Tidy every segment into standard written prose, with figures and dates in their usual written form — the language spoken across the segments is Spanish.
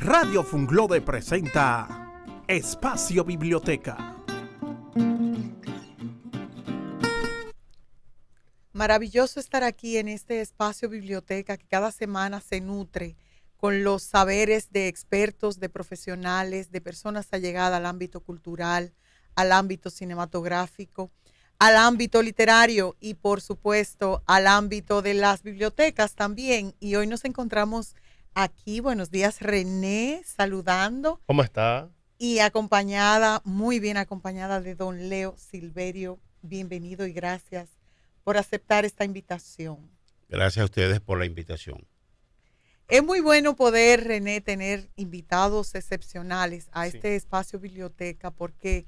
Radio Funglode presenta Espacio Biblioteca. Maravilloso estar aquí en este Espacio Biblioteca que cada semana se nutre con los saberes de expertos, de profesionales, de personas allegadas al ámbito cultural, al ámbito cinematográfico, al ámbito literario y por supuesto al ámbito de las bibliotecas también. Y hoy nos encontramos aquí, buenos días René, saludando. ¿Cómo está? Y acompañada, muy bien acompañada de don Leo Silverio. Bienvenido y gracias por aceptar esta invitación. Gracias a ustedes por la invitación. Es muy bueno poder, René, tener invitados excepcionales a este espacio biblioteca porque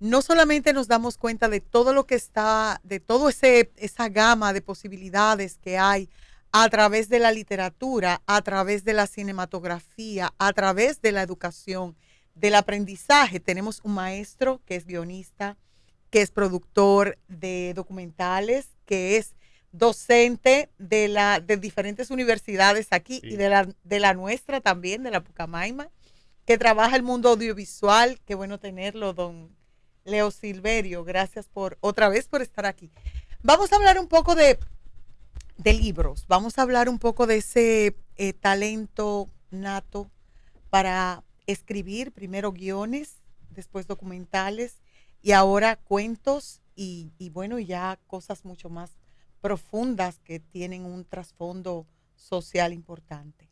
no solamente nos damos cuenta de todo lo que está, de toda esa gama de posibilidades que hay a través de la literatura, a través de la cinematografía, a través de la educación, del aprendizaje. Tenemos un maestro que es guionista, que es productor de documentales, que es docente de diferentes universidades aquí y de la nuestra también, de la Pucamaima, que trabaja el mundo audiovisual. Qué bueno tenerlo, don Leo Silverio. Gracias otra vez por estar aquí. Vamos a hablar un poco de libros, vamos a hablar un poco de ese talento nato para escribir, primero guiones, después documentales y ahora cuentos y bueno, ya cosas mucho más profundas que tienen un trasfondo social importante.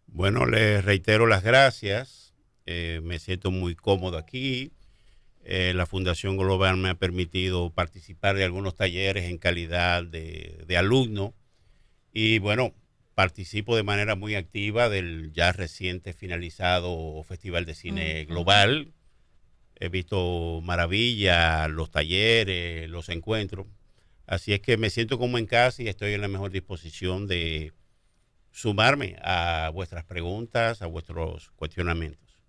Bueno, les reitero las gracias. Me siento muy cómodo aquí. La Fundación Global me ha permitido participar de algunos talleres en calidad de alumno. Y bueno, participo de manera muy activa del ya reciente finalizado Festival de Cine Global. He visto maravilla, los talleres, los encuentros. Así es que me siento como en casa y estoy en la mejor disposición de sumarme a vuestras preguntas, a vuestros cuestionamientos.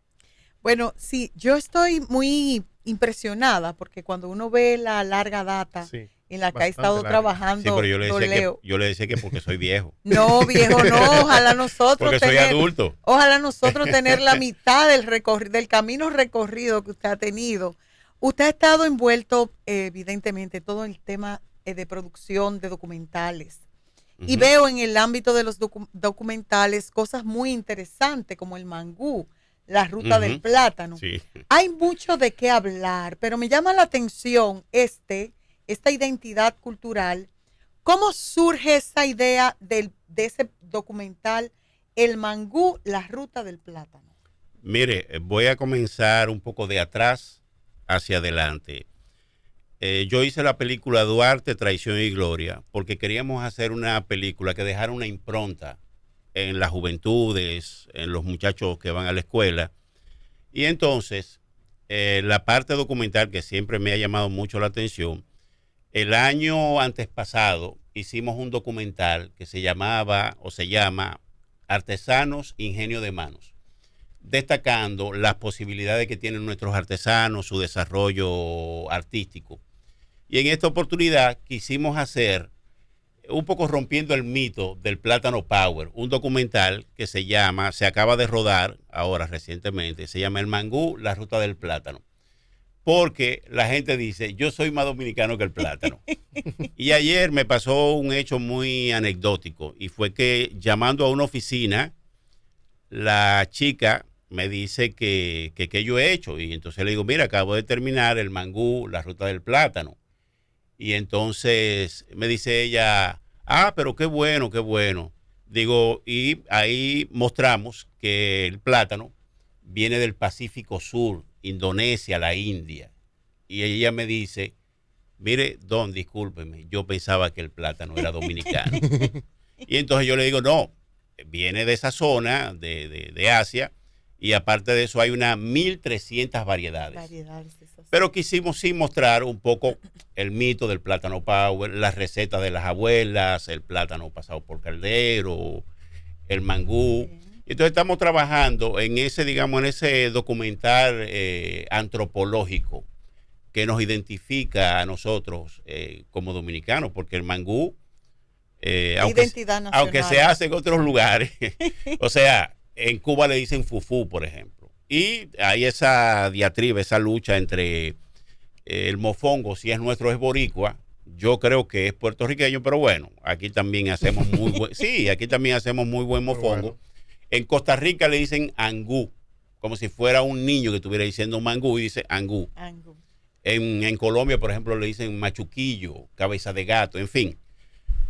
Bueno, sí, yo estoy muy impresionada porque cuando uno ve la larga data en la que ha estado trabajando, sí, pero yo le decía que porque soy viejo. No, viejo, no, ojalá nosotros porque soy adulto. Ojalá nosotros tener la mitad del camino recorrido que usted ha tenido. Usted ha estado envuelto, evidentemente, todo el tema de producción de documentales. Uh-huh. Y veo en el ámbito de los documentales cosas muy interesantes como el mangú, la ruta del plátano. Sí. Hay mucho de qué hablar, pero me llama la atención esta identidad cultural. ¿Cómo surge esa idea de ese documental, el mangú, la ruta del plátano? Mire, voy a comenzar un poco de atrás hacia adelante. Yo hice la película Duarte, Traición y Gloria porque queríamos hacer una película que dejara una impronta en las juventudes, en los muchachos que van a la escuela. Y entonces, la parte documental que siempre me ha llamado mucho la atención, el año antes pasado hicimos un documental que se llama Artesanos, Ingenio de Manos, destacando las posibilidades que tienen nuestros artesanos, su desarrollo artístico. Y en esta oportunidad quisimos hacer, un poco rompiendo el mito del Plátano Power, un documental que se acaba de rodar ahora recientemente, se llama El Mangú, la ruta del plátano. Porque la gente dice, yo soy más dominicano que el plátano. Y ayer me pasó un hecho muy anecdótico y fue que llamando a una oficina, la chica me dice que yo he hecho. Y entonces le digo, mira, acabo de terminar el mangú, la ruta del plátano. Y entonces me dice ella, pero qué bueno, qué bueno. Digo, y ahí mostramos que el plátano viene del Pacífico Sur, Indonesia, la India. Y ella me dice, mire, don, discúlpeme, yo pensaba que el plátano era dominicano. Y entonces yo le digo, no, viene de esa zona de Asia y aparte de eso hay unas 1.300 variedades. Pero quisimos sí mostrar un poco el mito del plátano power, las recetas de las abuelas, el plátano pasado por caldero, el mangú. Entonces estamos trabajando en ese documental antropológico que nos identifica a nosotros como dominicanos, porque el mangú, identidad nacional, aunque se hace en otros lugares, o sea, En Cuba le dicen fufú, por ejemplo. Y hay esa diatriba, esa lucha entre el mofongo, si es nuestro, es boricua. Yo creo que es puertorriqueño, pero bueno, aquí también hacemos muy buen, sí, aquí también hacemos muy buen mofongo. Muy bueno. En Costa Rica le dicen angú, como si fuera un niño que estuviera diciendo mangú y dice angú. Angú. En Colombia, por ejemplo, le dicen machuquillo, cabeza de gato, en fin.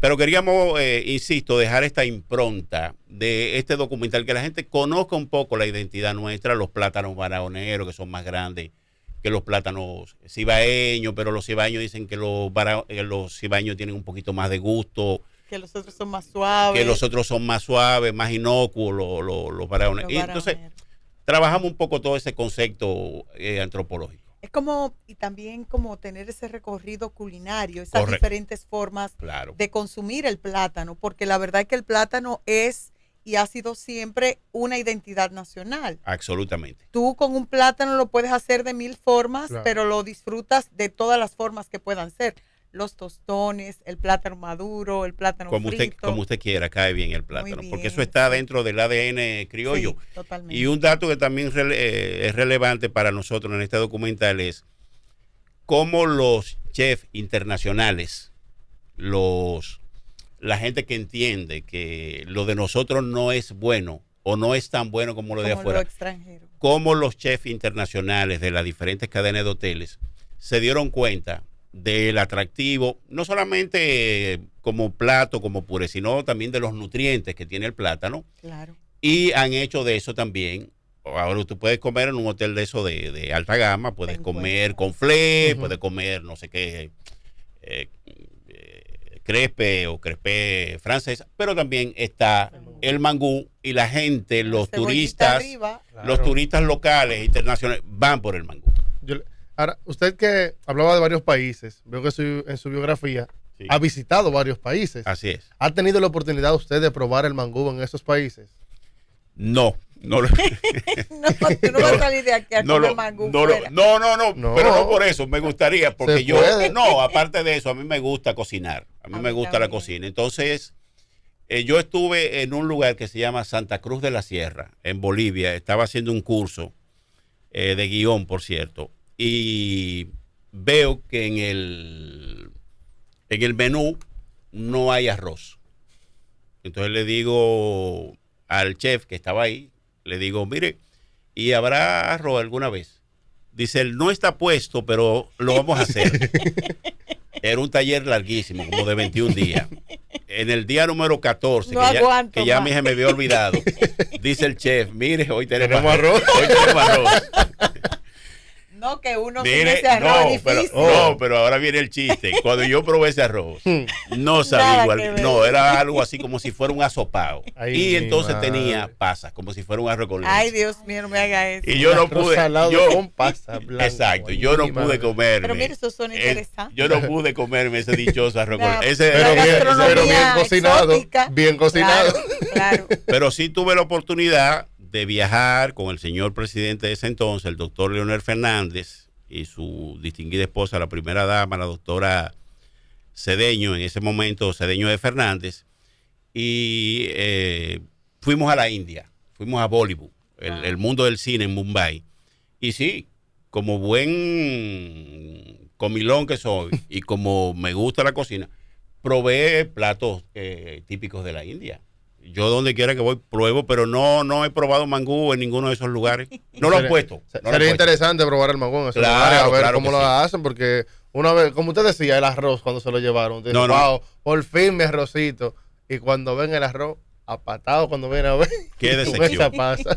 Pero queríamos, insisto, dejar esta impronta de este documental, que la gente conozca un poco la identidad nuestra, los plátanos barahonero, que son más grandes que los plátanos cibaeños, pero los cibaeños dicen que los cibaeños tienen un poquito más de gusto. Que los otros son más suaves. Que los otros son más suaves, más inocuos, los barahoneros. Y entonces trabajamos un poco todo ese concepto antropológico. Es como, y también como tener ese recorrido culinario, esas diferentes formas de consumir el plátano, porque la verdad es que el plátano es y ha sido siempre una identidad nacional. Absolutamente. Tú con un plátano lo puedes hacer de 1000 formas, pero lo disfrutas de todas las formas que puedan ser. Los tostones, el plátano maduro, el plátano frito. Como usted quiera, cae bien el plátano, bien, porque eso está dentro del ADN criollo. Sí, totalmente. Y un dato que también es relevante para nosotros en este documental es cómo los chefs internacionales, la gente que entiende que lo de nosotros no es bueno o no es tan bueno como lo de afuera, cómo los chefs internacionales de las diferentes cadenas de hoteles se dieron cuenta del atractivo, no solamente como plato, como puré, sino también de los nutrientes que tiene el plátano. Claro. Y han hecho de eso también. Ahora tú puedes comer en un hotel de eso de alta gama, puedes comer conflé, puedes comer no sé qué, crepe o crepé francesa, pero también está el mangú y la gente, los turistas, los turistas locales, internacionales, van por el mangú. Ahora, usted que hablaba de varios países, veo que en su biografía ha visitado varios países. Así es. ¿Ha tenido la oportunidad usted de probar el mangú en esos países? No. Tú no vas a salir de aquí a comer mangú fuera. No, pero no por eso, me gustaría, porque aparte de eso, a mí me gusta cocinar, a mí me gusta la cocina. Entonces, yo estuve en un lugar que se llama Santa Cruz de la Sierra, en Bolivia, estaba haciendo un curso de guión, por cierto, y veo que en el menú no hay arroz. Entonces le digo al chef que estaba ahí, le digo, mire, ¿y habrá arroz alguna vez? Dice, él no está puesto, pero lo vamos a hacer. Era un taller larguísimo, como de 21 días. En el día número 14, que ya a mí se me había olvidado, dice el chef, mire, hoy tenemos arroz. Hoy tenemos arroz. No, que uno tiene ese arroz difícil. Pero ahora viene el chiste. Cuando yo probé ese arroz, no sabía igual. No, era algo así como si fuera un asopado. Y entonces tenía pasas, como si fuera un arroz con leche. Ay, Dios mío, no me haga eso. Y yo no pude. Con pasa blanco. Exacto, yo no pude comerme. Pero mire, eso suena interesante. Yo no pude comerme ese dichoso arroz con leche. Pero bien cocinado. Exótica. Bien cocinado. Claro. Pero sí tuve la oportunidad de viajar con el señor presidente de ese entonces, el doctor Leonel Fernández, y su distinguida esposa, la primera dama, la doctora Cedeño, en ese momento Cedeño de Fernández, y fuimos a la India, fuimos a Bollywood, el mundo del cine en Mumbai, y sí, como buen comilón que soy, y como me gusta la cocina, probé platos típicos de la India. Yo donde quiera que voy pruebo, pero no he probado mangú en ninguno de esos lugares. No lo han puesto. Sería interesante probar el mangú en esos lugares, a ver cómo lo hacen, porque una vez, como usted decía, el arroz cuando se lo llevaron, dice, wow, por fin mi arrocito. Y cuando ven el arroz, apatado cuando viene a ver. Qué decepción. Pasa.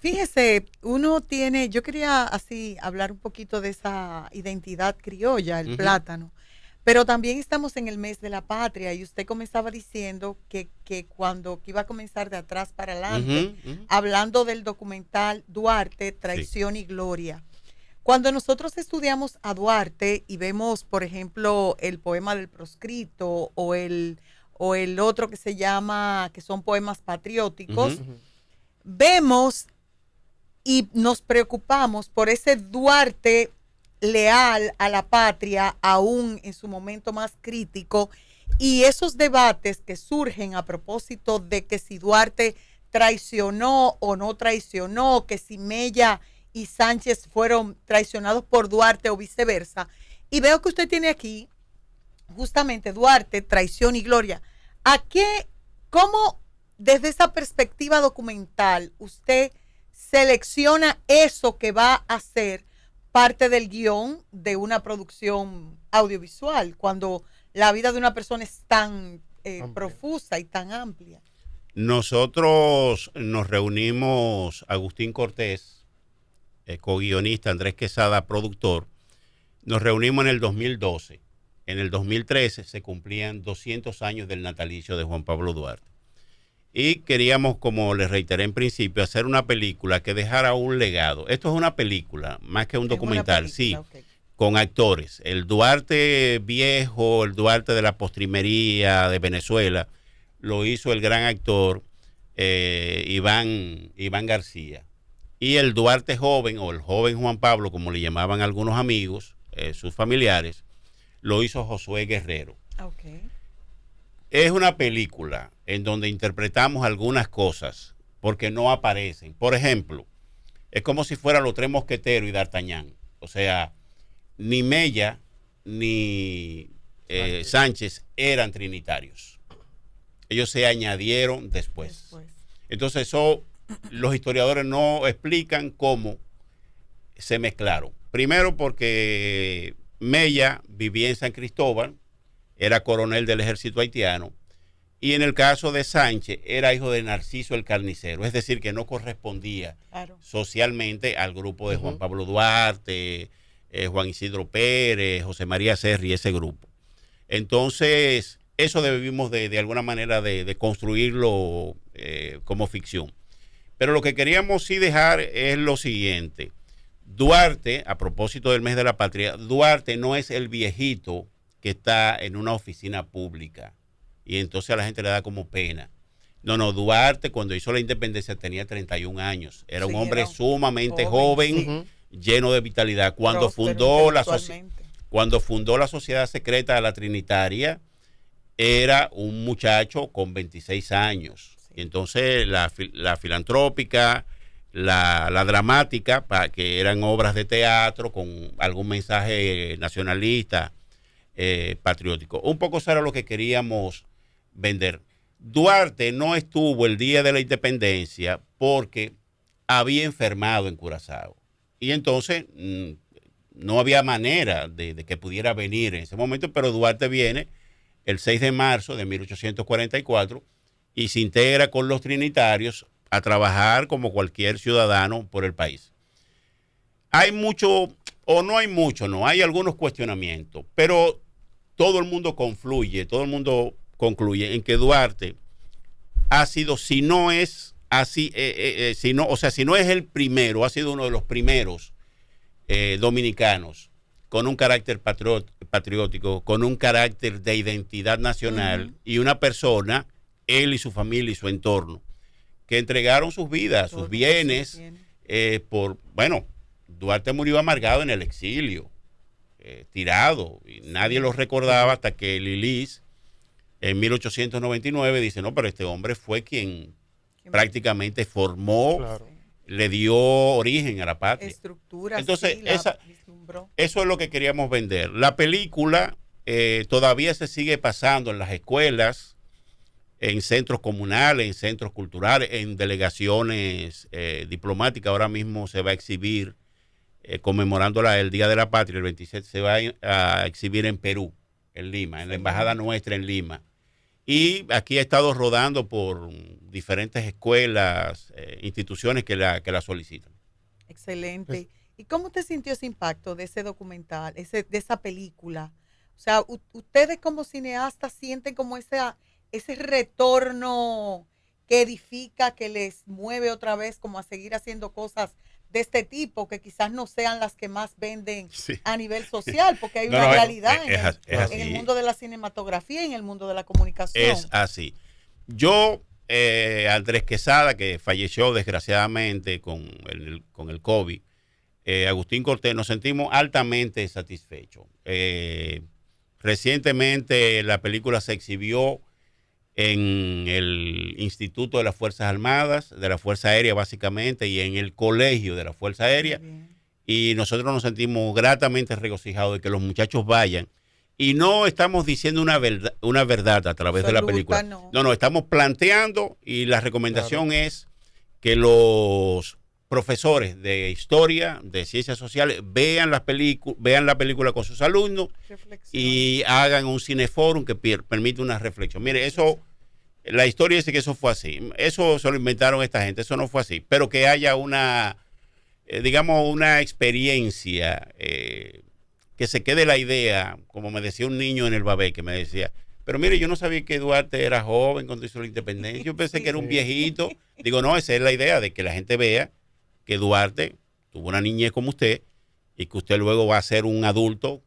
Fíjese, yo quería así hablar un poquito de esa identidad criolla, el plátano. Pero también estamos en el mes de la patria y usted comenzaba diciendo que iba a comenzar de atrás para adelante, hablando del documental Duarte, Traición y Gloria. Cuando nosotros estudiamos a Duarte y vemos, por ejemplo, el poema del proscrito o el otro que se llama, que son poemas patrióticos, vemos y nos preocupamos por ese Duarte leal a la patria, aún en su momento más crítico, y esos debates que surgen a propósito de que si Duarte traicionó o no traicionó, que si Mella y Sánchez fueron traicionados por Duarte o viceversa. Y veo que usted tiene aquí justamente Duarte, traición y gloria. ¿Cómo desde esa perspectiva documental usted selecciona eso que va a ser parte del guión de una producción audiovisual, cuando la vida de una persona es tan profusa y tan amplia? Nosotros nos reunimos, Agustín Cortés, co-guionista, Andrés Quesada, productor, nos reunimos en el 2012. En el 2013 se cumplían 200 años del natalicio de Juan Pablo Duarte. Y queríamos, como les reiteré en principio, hacer una película que dejara un legado. Esto es una película, más que un documental, sí, okay, con actores. El Duarte viejo, el Duarte de la postrimería de Venezuela, lo hizo el gran actor Iván García. Y el Duarte joven, o el joven Juan Pablo, como le llamaban algunos amigos, sus familiares, lo hizo Josué Guerrero. Okay. Es una película en donde interpretamos algunas cosas porque no aparecen. Por ejemplo, es como si fueran los tres mosqueteros y D'Artagnan. O sea, ni Mella ni Sánchez eran trinitarios. Ellos se añadieron después. Entonces eso los historiadores no explican cómo se mezclaron. Primero porque Mella vivía en San Cristóbal, era coronel del ejército haitiano, y en el caso de Sánchez era hijo de Narciso el Carnicero, es decir, que no correspondía socialmente al grupo de Juan Pablo Duarte, Juan Isidro Pérez, José María Serri, ese grupo. Entonces, eso debimos de alguna manera de construirlo como ficción. Pero lo que queríamos sí dejar es lo siguiente. Duarte, a propósito del mes de la patria, Duarte no es el viejito que está en una oficina pública y entonces a la gente le da como pena. No, Duarte cuando hizo la independencia tenía 31 años. Era un hombre sumamente joven, lleno de vitalidad. Cuando fundó la Sociedad Secreta de la Trinitaria, era un muchacho con 26 años. Y entonces la filantrópica, la dramática, que eran obras de teatro con algún mensaje nacionalista, patriótico. Un poco eso era lo que queríamos vender. Duarte no estuvo el día de la independencia porque había enfermado en Curazao. Y entonces no había manera de que pudiera venir en ese momento, pero Duarte viene el 6 de marzo de 1844 y se integra con los trinitarios a trabajar como cualquier ciudadano por el país. Hay mucho, o no hay mucho, no, hay algunos cuestionamientos, pero todo el mundo confluye, todo el mundo concluye en que Duarte ha sido, si no es así, si no es el primero, ha sido uno de los primeros dominicanos con un carácter patriótico, con un carácter de identidad nacional y una persona, él y su familia y su entorno, que entregaron sus vidas, sus bienes, Duarte murió amargado en el exilio, tirado, y nadie lo recordaba hasta que Lilis en 1899 dice, no, pero este hombre fue quien prácticamente formó, le dio origen a la patria. Estructura. Entonces, eso es lo que queríamos vender. La película todavía se sigue pasando en las escuelas, en centros comunales, en centros culturales, en delegaciones diplomáticas. Ahora mismo se va a exhibir, conmemorando el Día de la Patria, el 27, se va a exhibir en Perú, en Lima, en la embajada nuestra en Lima. Y aquí ha estado rodando por diferentes escuelas, instituciones que la solicitan. Excelente. ¿Y cómo te sintió ese impacto de ese documental, de esa película? O sea, ustedes como cineastas sienten como ese retorno que edifica, que les mueve otra vez como a seguir haciendo cosas de este tipo, que quizás no sean las que más venden a nivel social, porque hay una realidad en el mundo de la cinematografía y en el mundo de la comunicación. Es así. Yo, Andrés Quesada, que falleció desgraciadamente con el COVID, Agustín Cortés, nos sentimos altamente satisfechos. Recientemente la película se exhibió en el Instituto de las Fuerzas Armadas, de la Fuerza Aérea básicamente, y en el Colegio de la Fuerza Aérea. Y nosotros nos sentimos gratamente regocijados de que los muchachos vayan. Y no estamos diciendo una verdad a través de la película. No, estamos planteando, y la recomendación es que los profesores de historia, de ciencias sociales, vean la película con sus alumnos y hagan un cineforum que permite una reflexión. Mire, eso, la historia dice que eso fue así. Eso se lo inventaron esta gente, eso no fue así. Pero que haya una, digamos, una experiencia, que se quede la idea, como me decía un niño en el Babé, que me decía, pero mire, yo no sabía que Duarte era joven cuando hizo la independencia, yo pensé que era un viejito. Digo, no, esa es la idea, de que la gente vea que Duarte tuvo una niñez como usted y que usted luego va a ser un adulto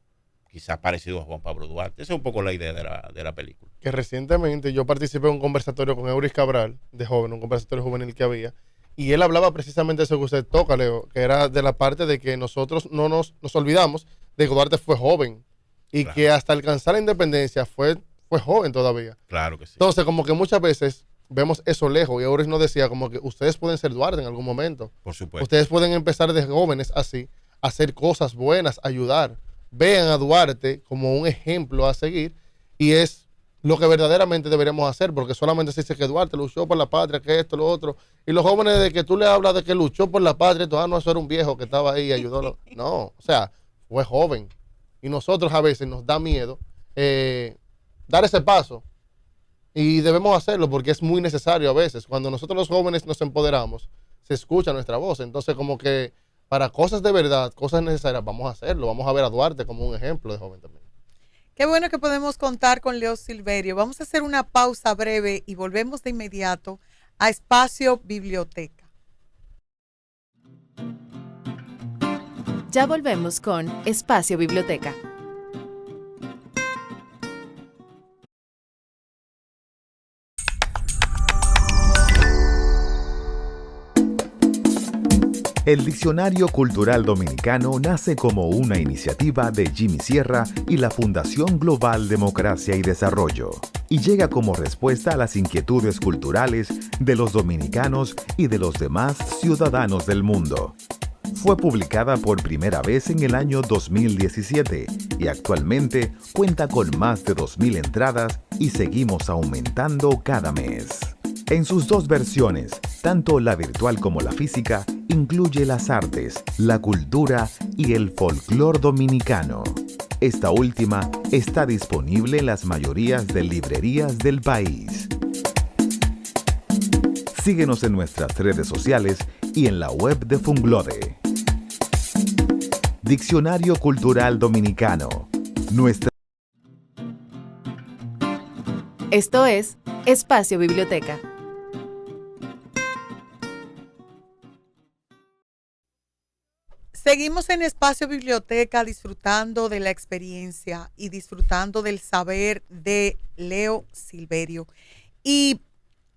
quizás parecido a Juan Pablo Duarte. Esa es un poco la idea de la película. Que recientemente yo participé en un conversatorio con Euris Cabral, de joven, un conversatorio juvenil que había, y él hablaba precisamente de eso que usted toca, Leo, que era de la parte de que nosotros no nos olvidamos de que Duarte fue joven y que hasta alcanzar la independencia fue joven todavía. Claro que sí. Entonces, como que muchas veces vemos eso lejos, y Euris nos decía como que ustedes pueden ser Duarte en algún momento. Por supuesto. Ustedes pueden empezar de jóvenes así, a hacer cosas buenas, ayudar. Vean a Duarte como un ejemplo a seguir, y es lo que verdaderamente deberíamos hacer, porque solamente se dice que Duarte luchó por la patria, que esto, lo otro, y los jóvenes, de que tú le hablas de que luchó por la patria, no, eso era un viejo que estaba ahí y ayudó. No, o sea, fue joven, y nosotros a veces nos da miedo dar ese paso, y debemos hacerlo porque es muy necesario a veces. Cuando nosotros los jóvenes nos empoderamos, se escucha nuestra voz. Entonces, como que para cosas de verdad, cosas necesarias, vamos a hacerlo. Vamos a ver a Duarte como un ejemplo de joven también. Qué bueno que podemos contar con Leo Silverio. Vamos a hacer una pausa breve y volvemos de inmediato a Espacio Biblioteca. Ya volvemos con Espacio Biblioteca. El Diccionario Cultural Dominicano nace como una iniciativa de Jimmy Sierra y la Fundación Global Democracia y Desarrollo, y llega como respuesta a las inquietudes culturales de los dominicanos y de los demás ciudadanos del mundo. Fue publicada por primera vez en el año 2017 y actualmente cuenta con más de 2.000 entradas y seguimos aumentando cada mes. En sus dos versiones, tanto la virtual como la física, incluye las artes, la cultura y el folclor dominicano. Esta última está disponible en las mayorías de librerías del país. Síguenos en nuestras redes sociales y en la web de Funglode. Diccionario Cultural Dominicano. Esto es Espacio Biblioteca. Seguimos en Espacio Biblioteca disfrutando de la experiencia y disfrutando del saber de Leo Silverio. Y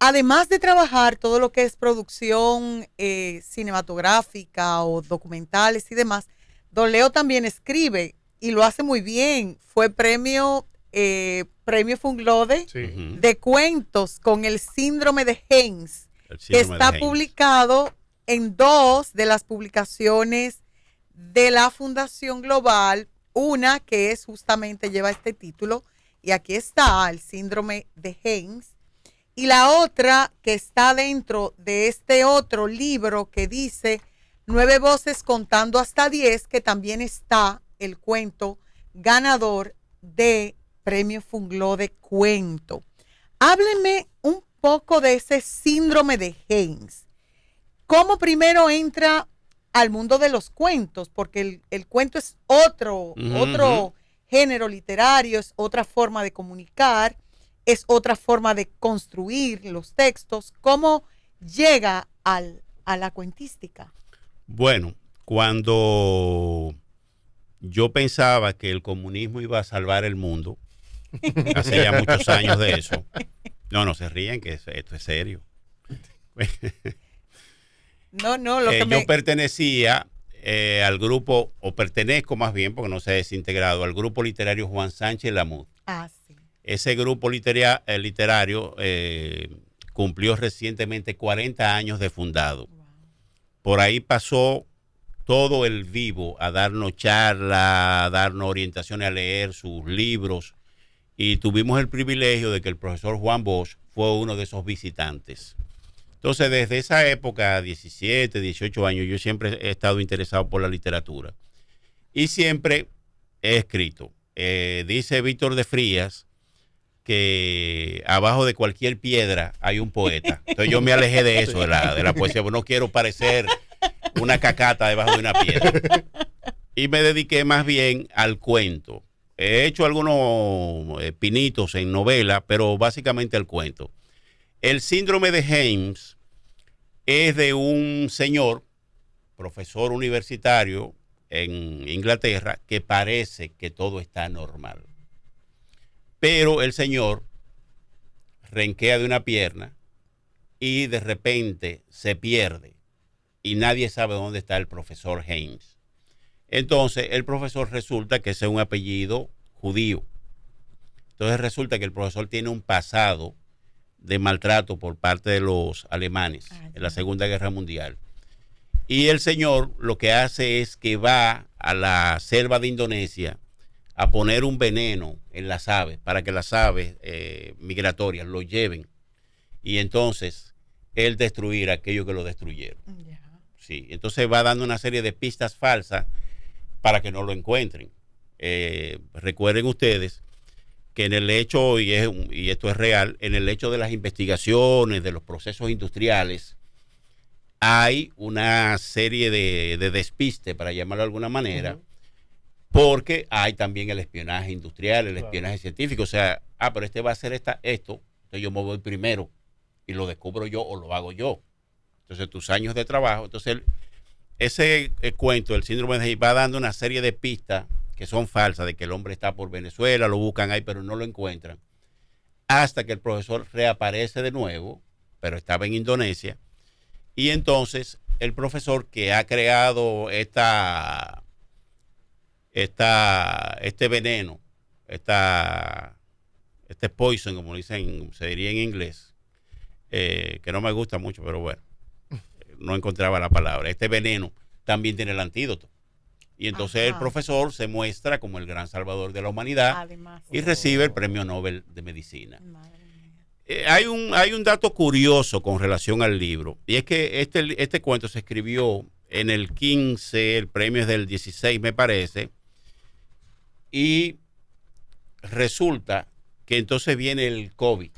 además de trabajar todo lo que es producción cinematográfica o documentales y demás, don Leo también escribe y lo hace muy bien. Fue premio Funglode de cuentos con el síndrome de Haynes, que está publicado en 2 de las publicaciones de la Fundación Global, una que es justamente lleva este título, y aquí está, el síndrome de Haynes, y la otra que está dentro de este otro libro que dice 9 voces contando hasta 10, que también está el cuento ganador de Premio Fungló de Cuento. Hábleme un poco de ese síndrome de Haynes. ¿Cómo primero entra al mundo de los cuentos? Porque el cuento es otro género literario, es otra forma de comunicar, es otra forma de construir los textos. ¿Cómo llega a la cuentística? Bueno, cuando yo pensaba que el comunismo iba a salvar el mundo, hace ya muchos años de eso, no se ríen, que esto es serio. Yo pertenecía al grupo, o pertenezco más bien, porque no se ha desintegrado, al grupo literario Juan Sánchez Lamuth. Ah, sí. Ese grupo literario cumplió recientemente 40 años de fundado. Por ahí pasó todo el vivo a darnos charlas, a darnos orientaciones a leer sus libros, y tuvimos el privilegio de que el profesor Juan Bosch fue uno de esos visitantes. Entonces, desde esa época, 17, 18 años, yo siempre he estado interesado por la literatura y siempre he escrito. Dice Víctor de Frías que abajo de cualquier piedra hay un poeta. Entonces yo me alejé de eso, de la poesía, porque no quiero parecer una cacata debajo de una piedra. Y me dediqué más bien al cuento. He hecho algunos pinitos en novela, pero básicamente al cuento. El síndrome de James es de un señor, profesor universitario en Inglaterra, que parece que todo está normal. Pero el señor renquea de una pierna y de repente se pierde y nadie sabe dónde está el profesor James. Entonces el profesor resulta que ese es un apellido judío. Entonces resulta que el profesor tiene un pasado de maltrato por parte de los alemanes en la Segunda Guerra Mundial. Y el señor lo que hace es que va a la selva de Indonesia a poner un veneno en las aves para que las aves migratorias lo lleven y entonces él destruir a aquellos que lo destruyeron. Sí, entonces va dando una serie de pistas falsas para que no lo encuentren. Recuerden ustedes que en el hecho, y esto es real, en el hecho de las investigaciones, de los procesos industriales, hay una serie de despiste, para llamarlo de alguna manera, porque hay también el espionaje industrial, el espionaje científico. O sea, pero este va a hacer esto, entonces yo me voy primero y lo descubro yo o lo hago yo. Entonces tus años de trabajo, entonces ese cuento, el síndrome de James, va dando una serie de pistas que son falsas, de que el hombre está por Venezuela, lo buscan ahí, pero no lo encuentran, hasta que el profesor reaparece de nuevo, pero estaba en Indonesia, y entonces el profesor que ha creado este veneno, este poison, como dicen, se diría en inglés, que no me gusta mucho, pero bueno, no encontraba la palabra. Este veneno también tiene el antídoto. Y entonces el profesor se muestra como el gran salvador de la humanidad. Además, y recibe el premio Nobel de Medicina. Hay un dato curioso con relación al libro, y es que este cuento se escribió en el 15, el premio es del 16, me parece, y resulta que entonces viene el COVID.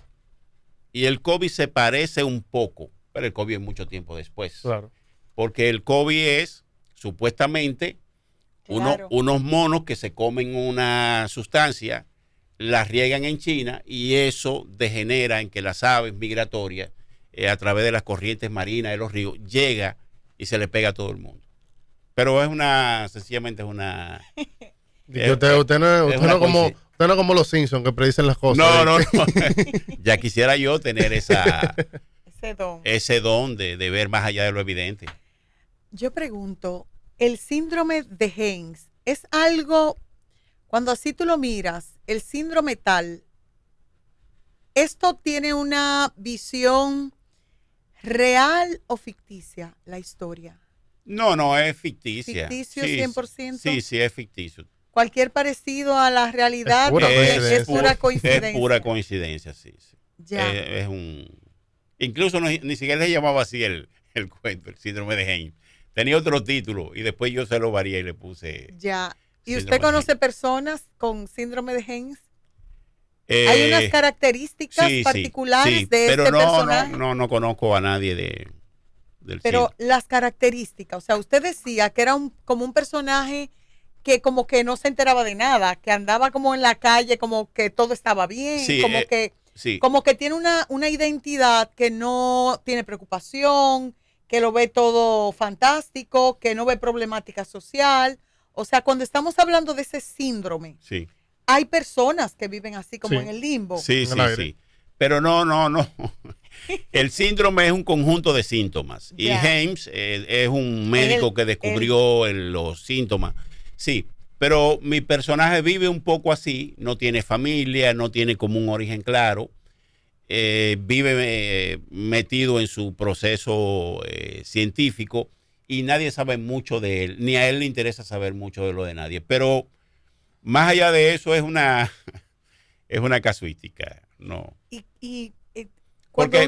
Y el COVID se parece un poco, pero el COVID es mucho tiempo después. Claro. Porque el COVID es, supuestamente, unos monos que se comen una sustancia, la riegan en China, y eso degenera en que las aves migratorias, a través de las corrientes marinas de los ríos, llega y se le pega a todo el mundo. Pero sencillamente es una... Usted no es como los Simpsons que predicen las cosas. No. Ya quisiera yo tener ese don de ver más allá de lo evidente. Yo pregunto, el síndrome de James es algo, cuando así tú lo miras, el síndrome tal, ¿esto tiene una visión real o ficticia, la historia? No, es ficticia. ¿Ficticio 100%? Sí, es ficticio. Cualquier parecido a la realidad es pura coincidencia. Es pura coincidencia, sí. Ya. Incluso ni siquiera le llamaba así el cuento, el síndrome de James. Tenía otro título y después yo se lo varié y le puse... Ya. ¿Y usted conoce personas con síndrome de James? ¿Hay unas características particulares de este personaje? No conozco a nadie del Pero síndrome. Las características, o sea, usted decía que era como un personaje que como que no se enteraba de nada, que andaba como en la calle, como que todo estaba bien, como que tiene una identidad que no tiene preocupación, que lo ve todo fantástico, que no ve problemática social. O sea, cuando estamos hablando de ese síndrome, hay personas que viven así como en el limbo. Sí. Pero no. El síndrome es un conjunto de síntomas. Y James es un médico que descubrió los síntomas. Sí, Pero mi personaje vive un poco así, no tiene familia, no tiene como un origen claro, vive metido en su proceso científico y nadie sabe mucho de él, ni a él le interesa saber mucho de lo de nadie. Pero más allá de eso es una casuística, ¿no? Porque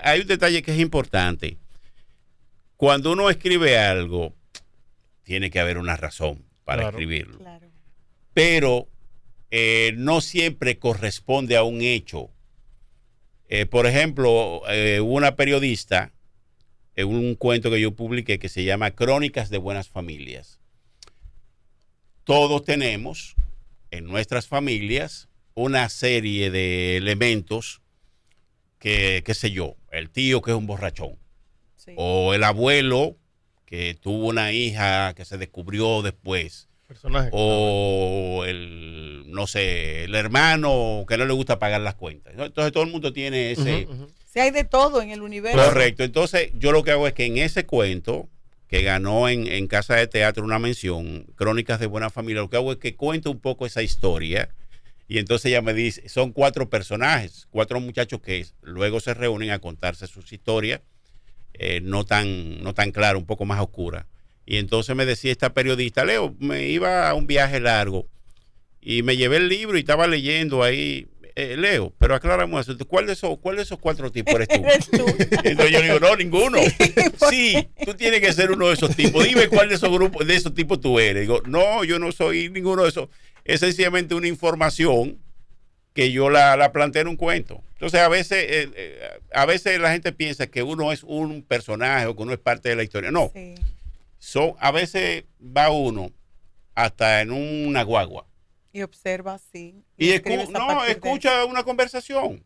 hay un detalle que es importante. Cuando uno escribe algo, tiene que haber una razón para escribirlo. Claro. Pero no siempre corresponde a un hecho. Por ejemplo, una periodista, en un cuento que yo publiqué que se llama Crónicas de Buenas Familias. Todos tenemos en nuestras familias una serie de elementos que, qué sé yo, el tío que es un borrachón, sí, o el abuelo que tuvo una hija que se descubrió después, personaje, o el, no sé, el hermano que no le gusta pagar las cuentas. Entonces todo el mundo tiene ese... Sí, hay de todo en el universo. Correcto. Entonces yo lo que hago es que en ese cuento que ganó en Casa de Teatro una mención, Crónicas de Buena Familia, lo que hago es que cuento un poco esa historia. Y entonces ella me dice, son 4 personajes, 4 muchachos que luego se reúnen a contarse sus historias, no tan claras, un poco más oscuras. Y entonces me decía esta periodista, Leo, me iba a un viaje largo y me llevé el libro y estaba leyendo ahí, Leo, pero aclaramos eso, ¿cuál de esos 4 tipos eres tú? Entonces yo digo, no, ninguno. Sí, tú tienes que ser uno de esos tipos. Dime cuál de esos grupos, de esos tipos tú eres. Digo, no, yo no soy ninguno de esos. Es sencillamente una información que yo la planteé en un cuento. Entonces a veces la gente piensa que uno es un personaje o que uno es parte de la historia. No, sí. A veces va uno hasta en una guagua. Y observa, sí. Y escucha una conversación.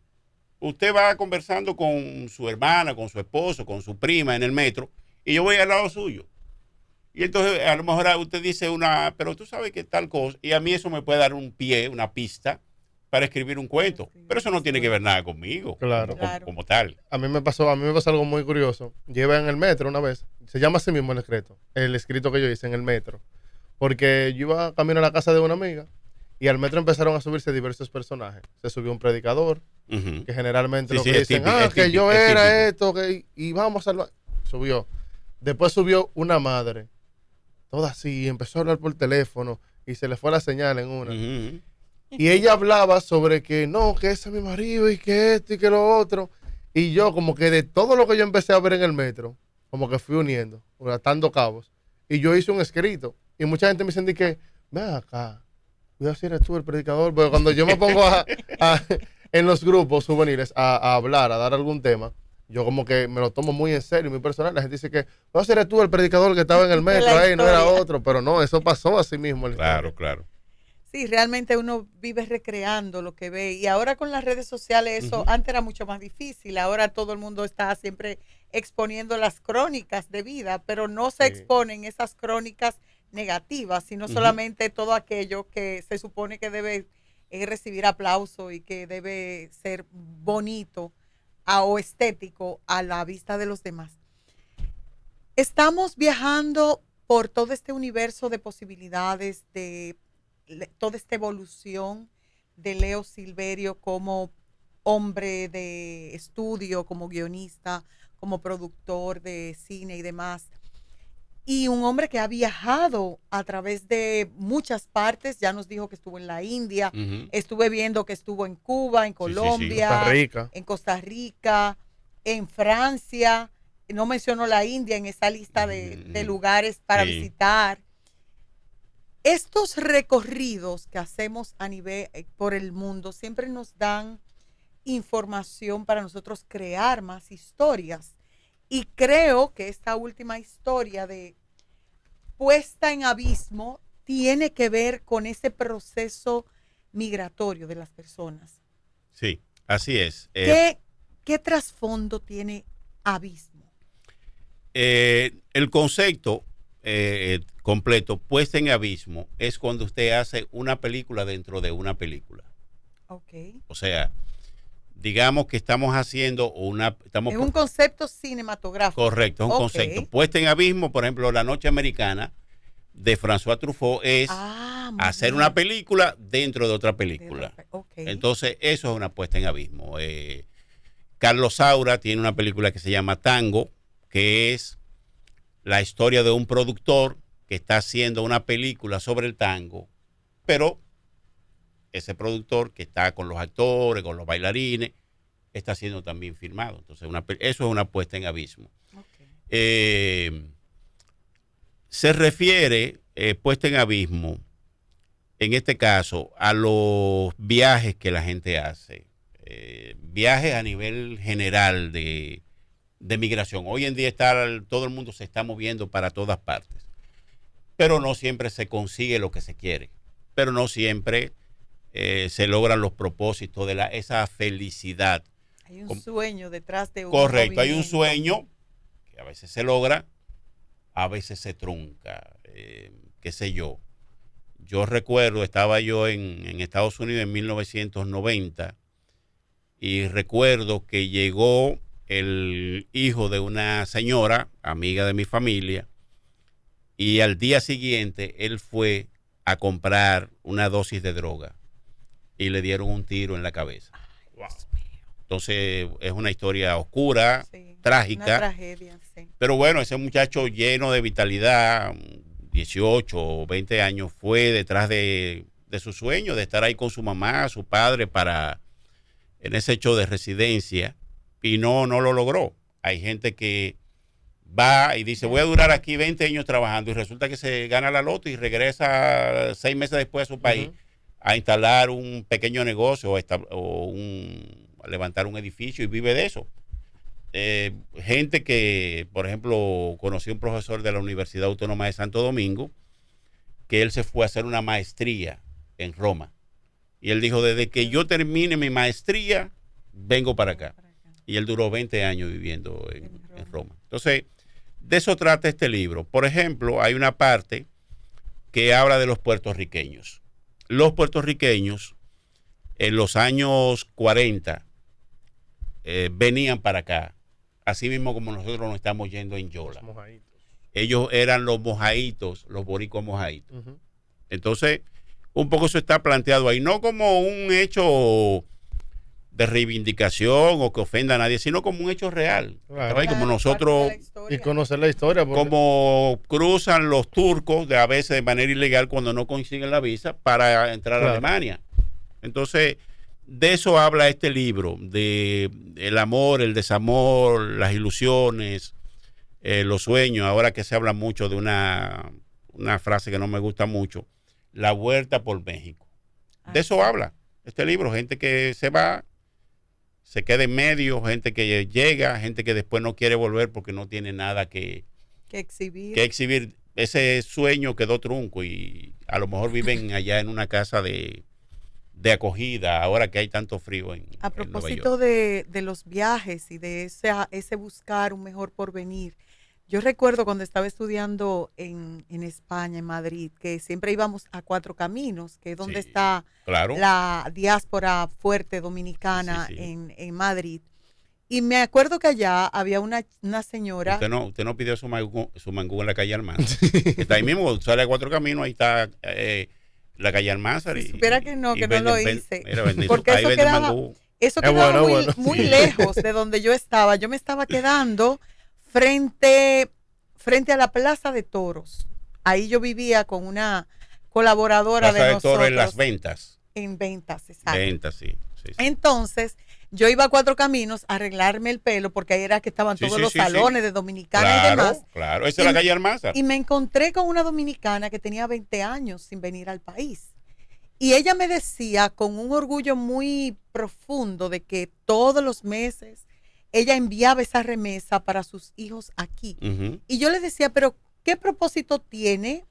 Usted va conversando con su hermana, con su esposo, con su prima en el metro, y yo voy al lado suyo. Y entonces a lo mejor usted dice pero tú sabes que tal cosa, y a mí eso me puede dar un pie, una pista para escribir un cuento. Pero eso no tiene que ver nada conmigo, como tal. A mí me pasó algo muy curioso. Llevé en el metro una vez, se llama así mismo el escrito que yo hice en el metro, porque yo iba camino a la casa de una amiga y al metro empezaron a subirse diversos personajes. Se subió un predicador, que generalmente que dicen, que yo era esto, y vamos a salvar. Subió. Después subió una madre, toda así, empezó a hablar por teléfono y se le fue la señal en una. Y ella hablaba sobre que no, que ese es mi marido y que esto y que lo otro. Y yo como que de todo lo que yo empecé a ver en el metro, como que fui uniendo, atando cabos. Y yo hice un escrito. Y mucha gente me dice que, ven acá, cuidado si eres tú el predicador. Pero cuando yo me pongo en los grupos juveniles a hablar, a dar algún tema, yo como que me lo tomo muy en serio, muy personal. La gente dice que, no, si eres tú el predicador que estaba en el metro, ahí no era otro. Pero no, eso pasó así mismo. Claro. Sí, realmente uno vive recreando lo que ve. Y ahora con las redes sociales eso antes era mucho más difícil. Ahora todo el mundo está siempre exponiendo las crónicas de vida, pero no se exponen esas crónicas negativas, sino solamente todo aquello que se supone que debe recibir aplauso y que debe ser bonito o estético a la vista de los demás. Estamos viajando por todo este universo de posibilidades, de toda esta evolución de Leo Silverio como hombre de estudio, como guionista, como productor de cine y demás. Y un hombre que ha viajado a través de muchas partes. Ya nos dijo que estuvo en la India. Estuve viendo que estuvo en Cuba, en Colombia, en Costa Rica, en Francia. No mencionó la India en esa lista de lugares para visitar. Estos recorridos que hacemos a nivel por el mundo siempre nos dan información para nosotros crear más historias. Y creo que esta última historia de puesta en abismo tiene que ver con ese proceso migratorio de las personas. Sí, así es. ¿Qué trasfondo tiene abismo? El concepto completo, puesta en abismo, es cuando usted hace una película dentro de una película. Okay. O sea, digamos que estamos haciendo es un concepto cinematográfico. Correcto, es un concepto. Puesta en abismo, por ejemplo, La Noche Americana, de François Truffaut es hacer una película dentro de otra película. Entonces, eso es una puesta en abismo. Carlos Saura tiene una película que se llama Tango, que es la historia de un productor que está haciendo una película sobre el tango, pero ese productor que está con los actores, con los bailarines, está siendo también filmado. Entonces, eso es una puesta en abismo. Se refiere, puesta en abismo, en este caso, a los viajes que la gente hace. Viajes a nivel general de migración. Hoy en día todo el mundo se está moviendo para todas partes, pero no siempre se consigue lo que se quiere, pero no siempre se logran los propósitos de esa felicidad. Hay un sueño detrás de un correcto, hay un sueño que a veces se logra, a veces se trunca, qué sé yo. Yo recuerdo, estaba yo en Estados Unidos en 1990 y recuerdo que llegó el hijo de una señora, amiga de mi familia, y al día siguiente él fue a comprar una dosis de droga y le dieron un tiro en la cabeza. Wow. Entonces es una historia oscura, trágica. Una tragedia, sí. Pero bueno, ese muchacho lleno de vitalidad, 18 o 20 años, fue detrás de su sueño de estar ahí con su mamá, su padre, en ese hecho de residencia, y no lo logró. Hay gente que va y dice, voy a durar aquí 20 años trabajando, y resulta que se gana la loto y regresa 6 meses después a su país a instalar un pequeño negocio a levantar un edificio y vive de eso. Gente que, por ejemplo, conocí a un profesor de la Universidad Autónoma de Santo Domingo, que él se fue a hacer una maestría en Roma. Y él dijo, desde que yo termine mi maestría, vengo para acá. Y él duró 20 años viviendo en Roma. Entonces, de eso trata este libro. Por ejemplo, hay una parte que habla de los puertorriqueños. Los puertorriqueños, en los años 40, venían para acá, así mismo como nosotros nos estamos yendo en Yola. Ellos eran los mojaditos, los boricuas mojaditos. Entonces, un poco eso está planteado ahí, no como un hecho de reivindicación o que ofenda a nadie, sino como un hecho real. Claro. Como nosotros, y conocer la historia. Como cruzan los turcos a veces de manera ilegal cuando no consiguen la visa para entrar a Alemania. Entonces, de eso habla este libro, de el amor, el desamor, las ilusiones, los sueños. Ahora que se habla mucho de una frase que no me gusta mucho, la vuelta por México. De eso habla este libro, gente que se va, se queda en medio, gente que llega, gente que después no quiere volver porque no tiene nada que exhibir. Ese sueño quedó trunco y a lo mejor viven allá en una casa de acogida, ahora que hay tanto frío en A propósito de los viajes y de ese buscar un mejor porvenir, yo recuerdo cuando estaba estudiando en España, en Madrid, que siempre íbamos a Cuatro Caminos, que es donde está la diáspora fuerte dominicana en Madrid. Y me acuerdo que allá había una señora. Usted no pidió su mangú en la calle Almanzar. Está ahí mismo, sale a Cuatro Caminos, ahí está la calle Almanzar. Si supiera que no lo hice. Porque eso quedaba muy lejos de donde yo estaba. Yo me estaba quedando frente a la Plaza de Toros. Ahí yo vivía con una colaboradora de nosotros. Toros en Las Ventas. En Ventas, exacto. Ventas, sí. Entonces, yo iba a Cuatro Caminos a arreglarme el pelo, porque ahí era que estaban todos los salones de dominicana y demás. Claro, esa es la calle Almanzar. Y me encontré con una dominicana que tenía 20 años sin venir al país. Y ella me decía con un orgullo muy profundo de que todos los meses ella enviaba esa remesa para sus hijos aquí. Y yo le decía, pero ¿qué propósito tiene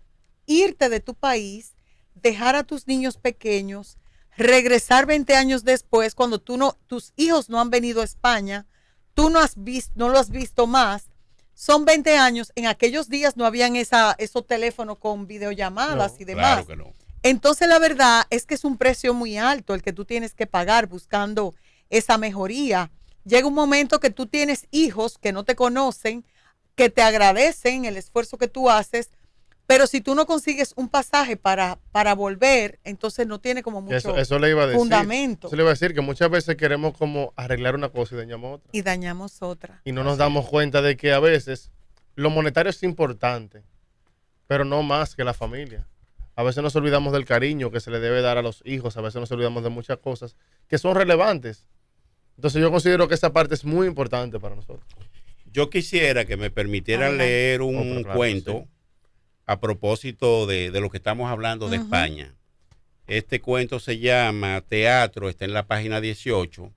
irte de tu país, dejar a tus niños pequeños, regresar 20 años después cuando tus hijos no han venido a España, tú no lo has visto más? Son 20 años, en aquellos días no habían esos teléfonos con videollamadas y demás. Claro que no. Entonces la verdad es que es un precio muy alto el que tú tienes que pagar buscando esa mejoría. Llega un momento que tú tienes hijos que no te conocen, que te agradecen el esfuerzo que tú haces, Pero si tú no consigues un pasaje para volver, entonces no tiene como mucho eso le iba a decir, fundamento. Eso le iba a decir que muchas veces queremos como arreglar una cosa y dañamos otra. Y dañamos otra. Y no nos damos cuenta de que a veces lo monetario es importante, pero no más que la familia. A veces nos olvidamos del cariño que se le debe dar a los hijos, a veces nos olvidamos de muchas cosas que son relevantes. Entonces yo considero que esa parte es muy importante para nosotros. Yo quisiera que me permitieran leer un cuento. Sí. A propósito de lo que estamos hablando de España. Este cuento se llama Teatro, está en la página 18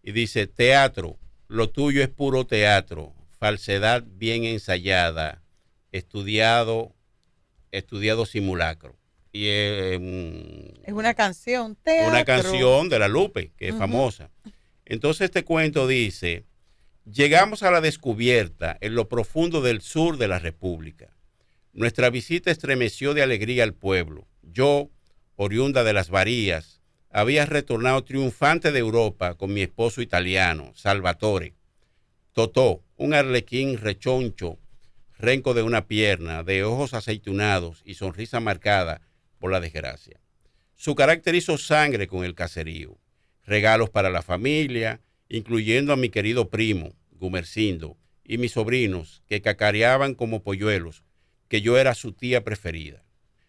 y dice: teatro, lo tuyo es puro teatro, falsedad bien ensayada, estudiado simulacro. Y es una canción, teatro. Una canción de la Lupe, que es famosa. Entonces este cuento dice: llegamos a la descubierta en lo profundo del sur de la República. Nuestra visita estremeció de alegría al pueblo. Yo, oriunda de las Varías, había retornado triunfante de Europa con mi esposo italiano, Salvatore. Totó, un arlequín rechoncho, renco de una pierna, de ojos aceitunados y sonrisa marcada por la desgracia. Su carácter hizo sangre con el caserío. Regalos para la familia, incluyendo a mi querido primo, Gumercindo, y mis sobrinos, que cacareaban como polluelos, que yo era su tía preferida.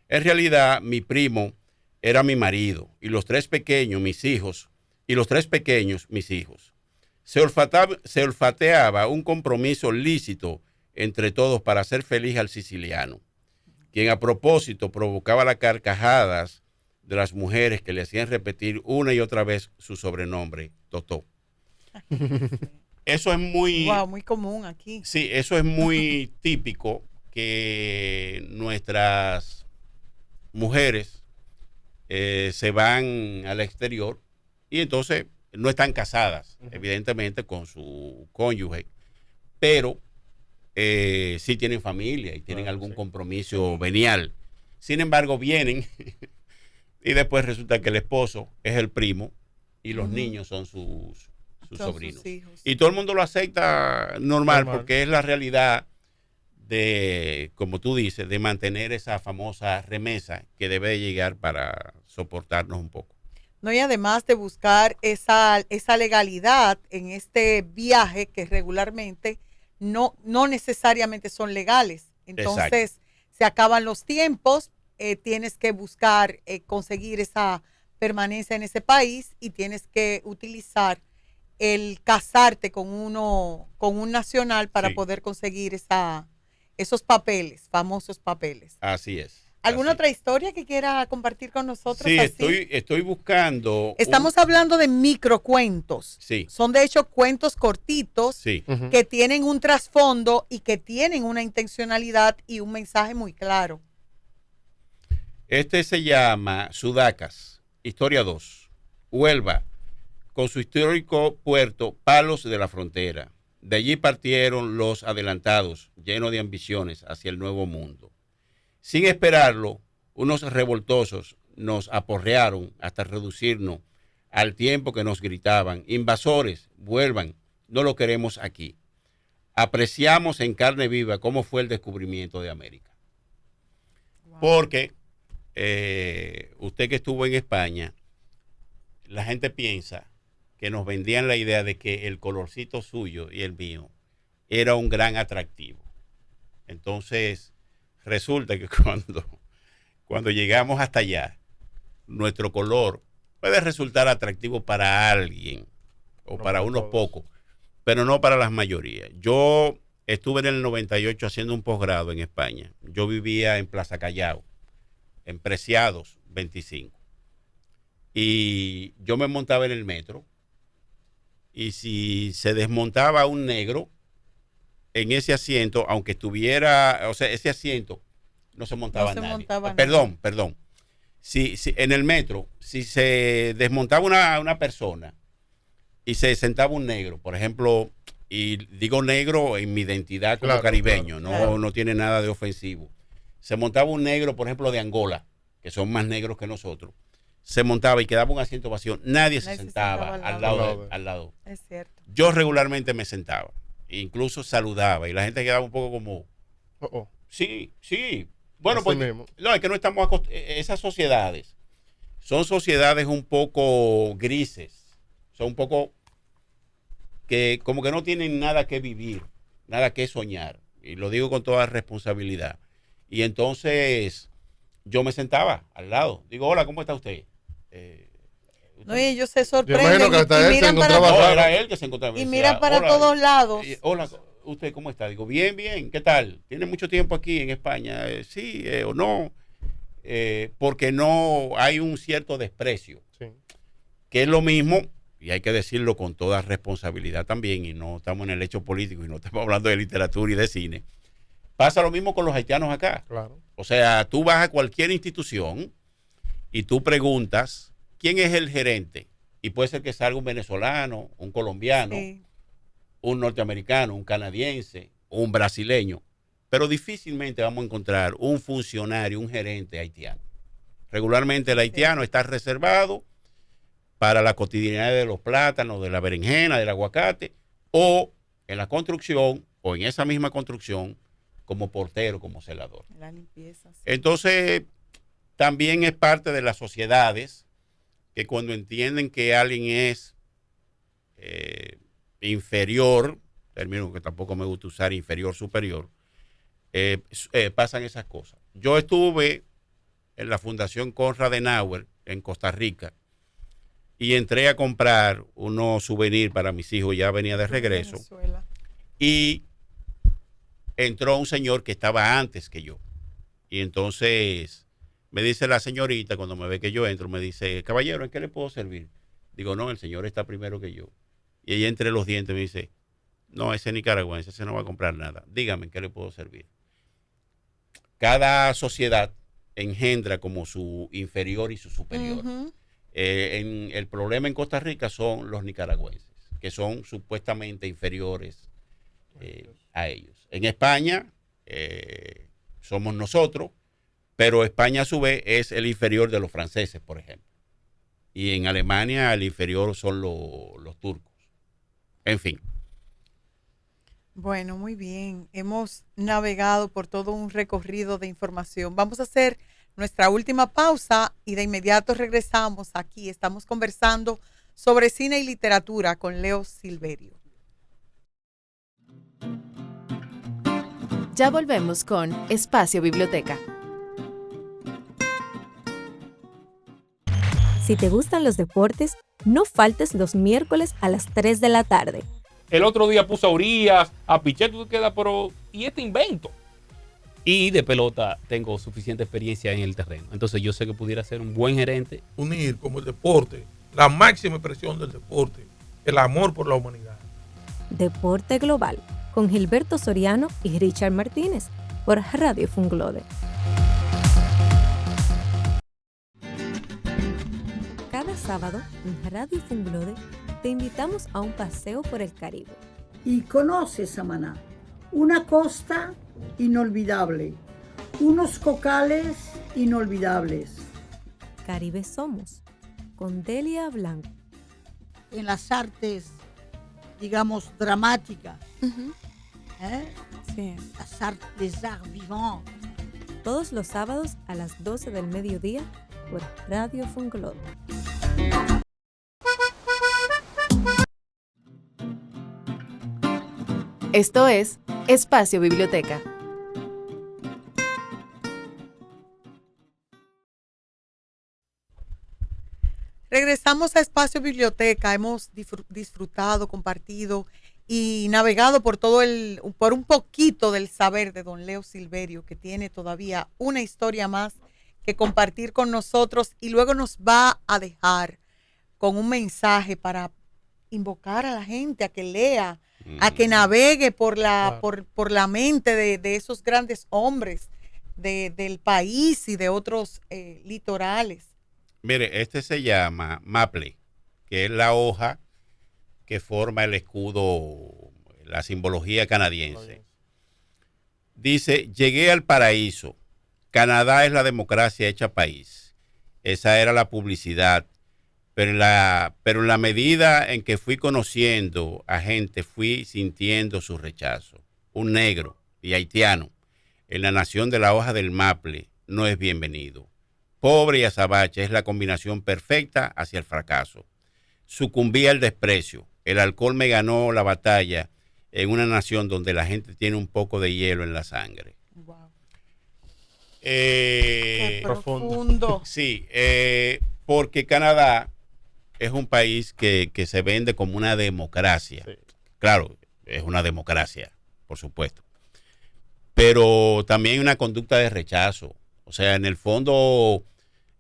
En realidad, mi primo era mi marido, y los tres pequeños, mis hijos. Se olfateaba un compromiso lícito entre todos para hacer feliz al siciliano, quien a propósito provocaba las carcajadas de las mujeres que le hacían repetir una y otra vez su sobrenombre, Totó. Eso es muy común aquí. Sí, eso es muy típico, que nuestras mujeres se van al exterior y entonces no están casadas, evidentemente, con su cónyuge, pero sí tienen familia y tienen algún compromiso venial. Sin embargo, vienen y después resulta que el esposo es el primo y los niños son sus sobrinos. Y todo el mundo lo acepta normal porque es la realidad de, como tú dices, de mantener esa famosa remesa que debe llegar para soportarnos un poco. No, y además de buscar esa legalidad en este viaje que regularmente no necesariamente son legales. Entonces, se acaban los tiempos, tienes que buscar conseguir esa permanencia en ese país y tienes que utilizar el casarte con un nacional para poder conseguir esos papeles, famosos papeles. Así es. ¿Alguna otra historia que quiera compartir con nosotros? Sí, estoy buscando. Estamos hablando de microcuentos. Sí. Son de hecho cuentos cortitos que tienen un trasfondo y que tienen una intencionalidad y un mensaje muy claro. Este se llama Sudacas, Historia 2. Huelva, con su histórico puerto Palos de la Frontera. De allí partieron los adelantados, llenos de ambiciones, hacia el nuevo mundo. Sin esperarlo, unos revoltosos nos aporrearon hasta reducirnos al tiempo que nos gritaban: invasores, vuelvan, no lo queremos aquí. Apreciamos en carne viva cómo fue el descubrimiento de América. Wow. Porque usted que estuvo en España, la gente piensa que nos vendían la idea de que el colorcito suyo y el mío era un gran atractivo. Entonces, resulta que cuando llegamos hasta allá, nuestro color puede resultar atractivo para alguien o no para unos pocos, pero no para las mayorías. Yo estuve en el 98 haciendo un posgrado en España. Yo vivía en Plaza Callao, en Preciados 25. Y yo me montaba en el metro. Y si se desmontaba un negro en ese asiento, aunque estuviera, o sea, ese asiento no se montaba nadie. Perdón. Si en el metro, si se desmontaba una persona y se sentaba un negro, por ejemplo, y digo negro en mi identidad como caribeño, no tiene nada de ofensivo. Se montaba un negro, por ejemplo, de Angola, que son más negros que nosotros. Se montaba y quedaba un asiento vacío, nadie se sentaba al lado. Es cierto. Yo regularmente me sentaba, incluso saludaba y la gente quedaba un poco como, sí, Bueno, pues no, es que no estamos esas sociedades son sociedades un poco grises, son un poco que como que no tienen nada que vivir, nada que soñar, y lo digo con toda responsabilidad. Y entonces yo me sentaba al lado, digo, hola, ¿cómo está usted? No, y ellos se sorprenden y miran para no, era él que se encontraba. Y mira para todos lados. Hola, ¿usted cómo está? Digo, bien, ¿qué tal? ¿Tiene mucho tiempo aquí en España? Sí o no. Porque no hay un cierto desprecio, sí, que es lo mismo, y hay que decirlo con toda responsabilidad también, y no estamos en el hecho político y no estamos hablando de literatura y de cine. Pasa lo mismo con los haitianos acá. Claro. O sea, tú vas a cualquier institución y tú preguntas quién es el gerente, y puede ser que salga un venezolano, un colombiano, sí, un norteamericano, un canadiense, un brasileño, pero difícilmente vamos a encontrar un funcionario, un gerente haitiano. Regularmente el haitiano está reservado para la cotidianidad de los plátanos, de la berenjena, del aguacate, o en la construcción, o en esa misma construcción, como portero, como celador. La limpieza. Sí. Entonces, también es parte de las sociedades que cuando entienden que alguien es inferior, término que tampoco me gusta usar, inferior, superior, pasan esas cosas. Yo estuve en la Fundación Konrad Adenauer en Costa Rica y entré a comprar unos souvenirs para mis hijos, ya venía de regreso, y entró un señor que estaba antes que yo, y entonces me dice la señorita, cuando me ve que yo entro, me dice, caballero, ¿en qué le puedo servir? Digo, no, el señor está primero que yo. Y ella entre los dientes me dice, no, ese nicaragüense, ese no va a comprar nada, dígame, ¿en qué le puedo servir? Cada sociedad engendra como su inferior y su superior. Uh-huh. El problema en Costa Rica son los nicaragüenses, que son supuestamente inferiores a ellos. En España somos nosotros, pero España a su vez es el inferior de los franceses, por ejemplo. Y en Alemania el inferior son los turcos. En fin. Bueno, muy bien. Hemos navegado por todo un recorrido de información. Vamos a hacer nuestra última pausa y de inmediato regresamos aquí. Estamos conversando sobre cine y literatura con Leo Silverio. Ya volvemos con Espacio Biblioteca. Si te gustan los deportes, no faltes los miércoles a las 3 de la tarde. El otro día puso a Urias, a Pichel, tú te quedas, pero ¿y este invento? Y de pelota tengo suficiente experiencia en el terreno. Entonces yo sé que pudiera ser un buen gerente. Unir como el deporte, la máxima expresión del deporte, el amor por la humanidad. Deporte Global, con Gilberto Soriano y Richard Martínez, por Radio Funglode. Cada sábado en Radio Funglode te invitamos a un paseo por el Caribe. Y conoce Samaná, una costa inolvidable, unos cocales inolvidables. Caribe Somos, con Delia Blanco. En las artes, digamos, dramáticas. Uh-huh. Sí. Les arts vivants. Todos los sábados a las 12 del mediodía por Radio Funglode. Esto es Espacio Biblioteca. Regresamos a Espacio Biblioteca. Hemos disfrutado, compartido y navegado por por un poquito del saber de don Leo Silverio, que tiene todavía una historia más que compartir con nosotros y luego nos va a dejar con un mensaje para invocar a la gente a que lea, a que navegue por la mente de esos grandes hombres del país y de otros litorales. Mire, este se llama maple, que es la hoja que forma el escudo, la simbología canadiense. Dice, llegué al paraíso. Canadá es la democracia hecha país. Esa era la publicidad. Pero en la medida en que fui conociendo a gente, fui sintiendo su rechazo. Un negro y haitiano en la nación de la hoja del maple no es bienvenido. Pobre y azabache es la combinación perfecta hacia el fracaso. Sucumbí al desprecio. El alcohol me ganó la batalla en una nación donde la gente tiene un poco de hielo en la sangre. Wow. Qué profundo. Sí, porque Canadá es un país que se vende como una democracia. Sí. Claro, es una democracia, por supuesto. Pero también hay una conducta de rechazo. O sea, en el fondo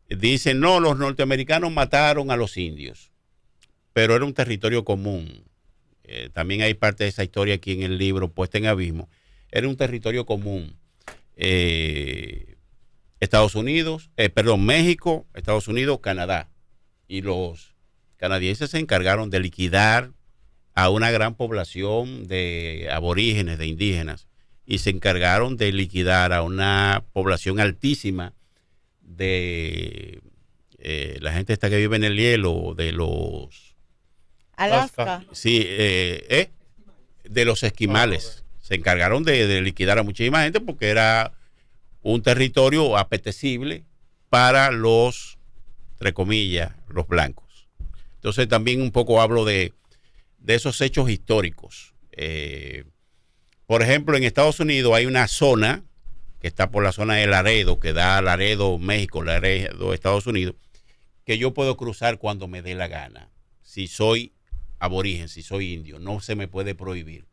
dicen, no, los norteamericanos mataron a los indios, pero era un territorio común. También hay parte de esa historia aquí en el libro, Puesta en Abismo. Era un territorio común. México, Estados Unidos, Canadá. Y los canadienses se encargaron de liquidar a una gran población de aborígenes, de indígenas, y se encargaron de liquidar a una población altísima de la gente esta que vive en el hielo, de los... Alaska. Sí, de los esquimales. Se encargaron de liquidar a muchísima gente porque era un territorio apetecible para los, entre comillas, los blancos. Entonces también un poco hablo de esos hechos históricos. Por ejemplo, en Estados Unidos hay una zona que está por la zona de Laredo, que da Laredo, México, Laredo, Estados Unidos, que yo puedo cruzar cuando me dé la gana. Si soy aborigen, si soy indio, no se me puede prohibir.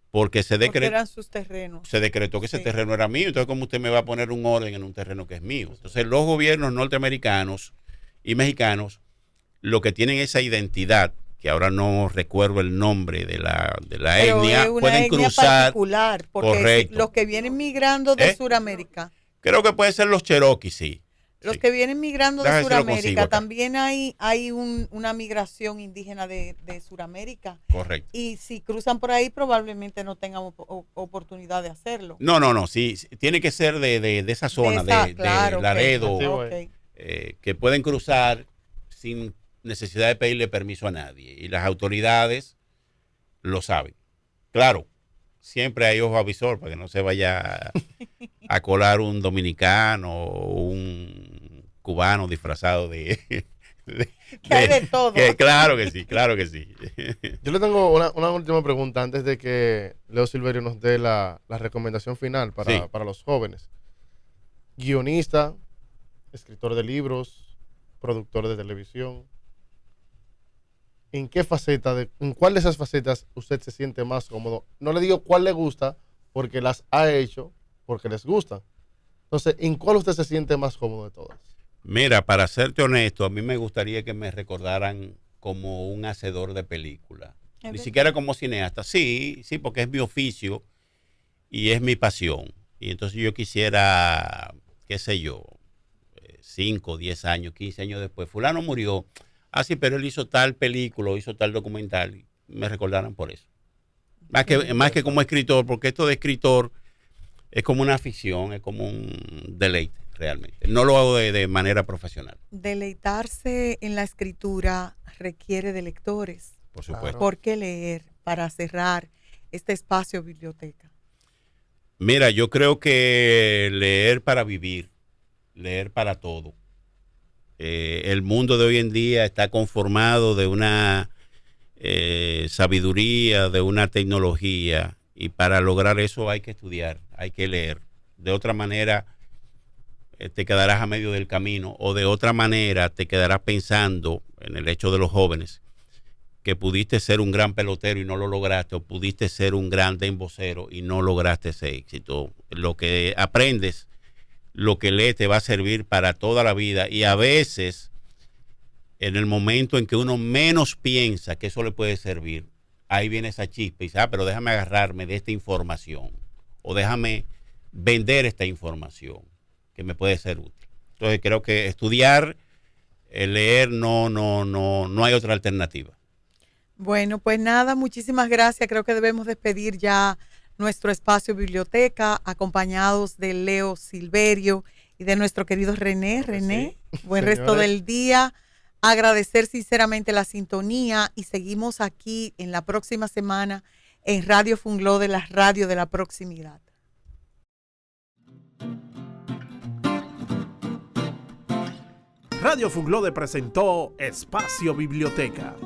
Porque eran sus terrenos. Se decretó que ese terreno era mío. Entonces, ¿cómo usted me va a poner un orden en un terreno que es mío? Entonces, los gobiernos norteamericanos y mexicanos, lo que tienen esa identidad, que ahora no recuerdo el nombre de la etnia, es una pueden etnia cruzar. Particular, porque correcto. Los que vienen migrando de Sudamérica. Creo que pueden ser los Cherokee, sí. Los que vienen migrando de Sudamérica, también hay una migración indígena de Sudamérica. Correcto. Y si cruzan por ahí, probablemente no tengan oportunidad de hacerlo. No, sí, tiene que ser de esa zona, de Laredo, okay. Que pueden cruzar sin necesidad de pedirle permiso a nadie. Y las autoridades lo saben. Claro, siempre hay ojo avisor para que no se vaya a colar un dominicano o un cubano disfrazado de hay de todo. Claro que sí. Yo le tengo una última pregunta antes de que Leo Silverio nos dé la recomendación final para los jóvenes. Guionista, escritor de libros, productor de televisión. ¿En cuál de esas facetas usted se siente más cómodo? No le digo cuál le gusta, porque las ha hecho, porque les gusta. Entonces, ¿en cuál usted se siente más cómodo de todas? Mira, para serte honesto, a mí me gustaría que me recordaran como un hacedor de película. Ni siquiera como cineasta. Sí, porque es mi oficio y es mi pasión. Y entonces yo quisiera, qué sé yo, 5, 10 años, 15 años después, fulano murió. Ah, sí, pero él hizo tal película, hizo tal documental, y me recordaran por eso. Más que como escritor, porque esto de escritor es como una afición, es como un deleite, realmente. No lo hago de manera profesional. Deleitarse en la escritura requiere de lectores. Por supuesto. ¿Por qué leer para cerrar este espacio biblioteca? Mira, yo creo que leer para vivir, leer para todo. El mundo de hoy en día está conformado de una sabiduría, de una tecnología, y para lograr eso hay que estudiar, hay que leer. De otra manera te quedarás a medio del camino, o de otra manera te quedarás pensando en el hecho de los jóvenes que pudiste ser un gran pelotero y no lo lograste, o pudiste ser un gran embocero y no lograste ese éxito. Lo que aprendes, lo que lees te va a servir para toda la vida, y a veces en el momento en que uno menos piensa que eso le puede servir, ahí viene esa chispa y dice, pero déjame agarrarme de esta información, o déjame vender esta información que me puede ser útil. Entonces creo que estudiar, leer, no hay otra alternativa. Bueno, pues nada, muchísimas gracias. Creo que debemos despedir ya nuestro espacio biblioteca, acompañados de Leo Silverio y de nuestro querido René. René, buen resto del día. Agradecer sinceramente la sintonía, y seguimos aquí en la próxima semana en Radio Funglode, la radio de la proximidad. Radio Funglode presentó Espacio Biblioteca.